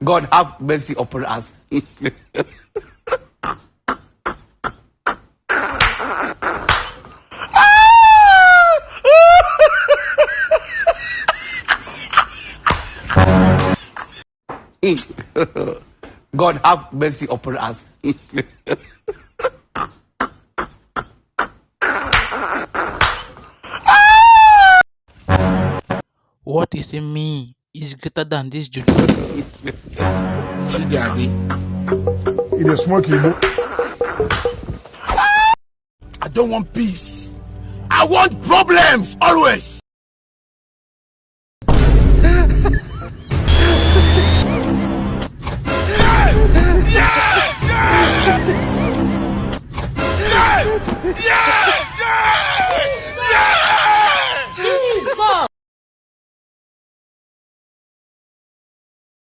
God have mercy upon us. God have mercy upon us. What is in me is greater than this juju. It is smoky. I don't want peace. I want problems always.